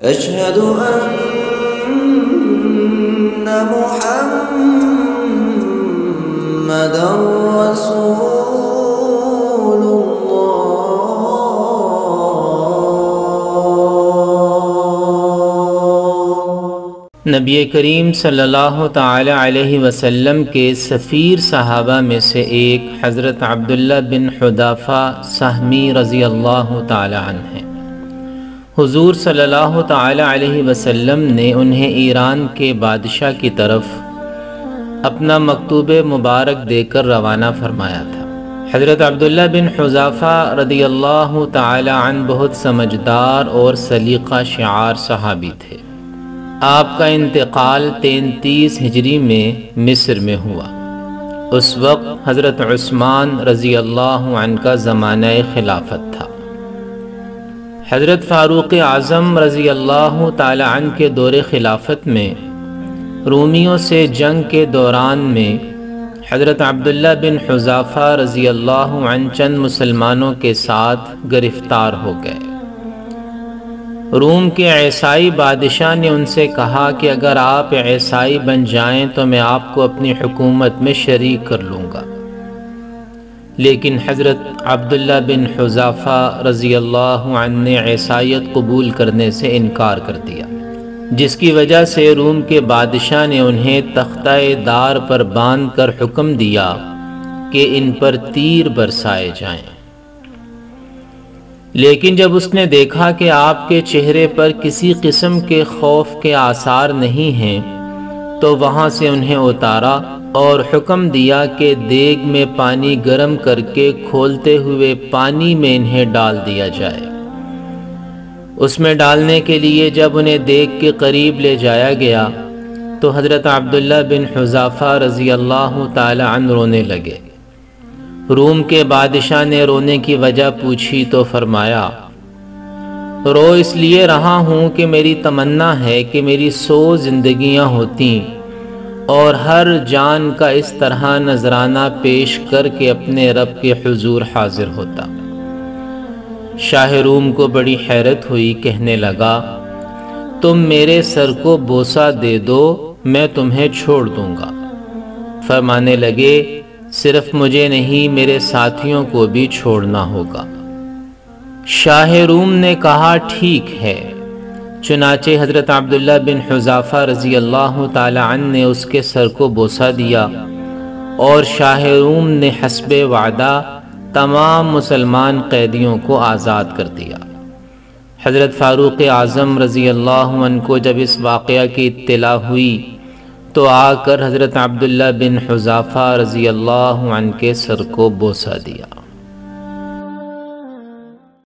أشهد أن محمدًا رسول الله۔ نبی کریم صلی اللہ تعالی علیہ وسلم کے سفیر صحابہ میں سے ایک حضرت عبداللہ بن حذافہ سہمی رضی اللہ تعالی عنہ ہیں۔ حضور صلی اللہ تعالی علیہ وسلم نے انہیں ایران کے بادشاہ کی طرف اپنا مکتوب مبارک دے کر روانہ فرمایا تھا۔ حضرت عبداللہ بن حذافہ رضی اللہ تعالی عنہ بہت سمجھدار اور سلیقہ شعار صحابی تھے۔ آپ کا انتقال 33 ہجری میں مصر میں ہوا۔ اس وقت حضرت عثمان رضی اللہ عنہ کا زمانہ خلافت تھا۔ حضرت فاروق اعظم رضی اللہ تعالی عنہ کے دور خلافت میں رومیوں سے جنگ کے دوران میں حضرت عبداللہ بن حذافہ رضی اللہ عنہ چند مسلمانوں کے ساتھ گرفتار ہو گئے۔ روم کے عیسائی بادشاہ نے ان سے کہا کہ اگر آپ عیسائی بن جائیں تو میں آپ کو اپنی حکومت میں شریک کر لوں گا، لیکن حضرت عبداللہ بن حذافہ رضی اللہ عنہ نے عیسائیت قبول کرنے سے انکار کر دیا، جس کی وجہ سے روم کے بادشاہ نے انہیں تختہ دار پر باندھ کر حکم دیا کہ ان پر تیر برسائے جائیں۔ لیکن جب اس نے دیکھا کہ آپ کے چہرے پر کسی قسم کے خوف کے آثار نہیں ہیں تو وہاں سے انہیں اتارا اور حکم دیا کہ دیگ میں پانی گرم کر کے کھولتے ہوئے پانی میں انہیں ڈال دیا جائے۔ اس میں ڈالنے کے لیے جب انہیں دیگ کے قریب لے جایا گیا تو حضرت عبداللہ بن حذافہ رضی اللہ تعالی عنہ رونے لگے۔ روم کے بادشاہ نے رونے کی وجہ پوچھی تو فرمایا، رو اس لیے رہا ہوں کہ میری تمنا ہے کہ میری 100 زندگیاں ہوتیں اور ہر جان کا اس طرح نذرانہ پیش کر کے اپنے رب کے حضور حاضر ہوتا۔ شاہ روم کو بڑی حیرت ہوئی، کہنے لگا، تم میرے سر کو بوسہ دے دو، میں تمہیں چھوڑ دوں گا۔ فرمانے لگے، صرف مجھے نہیں میرے ساتھیوں کو بھی چھوڑنا ہوگا۔ شاہ روم نے کہا، ٹھیک ہے۔ چنانچہ حضرت عبداللہ بن حذافہ رضی اللہ تعالی عنہ نے اس کے سر کو بوسہ دیا اور شاہ روم نے حسب وعدہ تمام مسلمان قیدیوں کو آزاد کر دیا۔ حضرت فاروق اعظم رضی اللہ عنہ کو جب اس واقعہ کی اطلاع ہوئی تو آ کر حضرت عبداللہ بن حذافہ رضی اللہ عنہ کے سر کو بوسہ دیا۔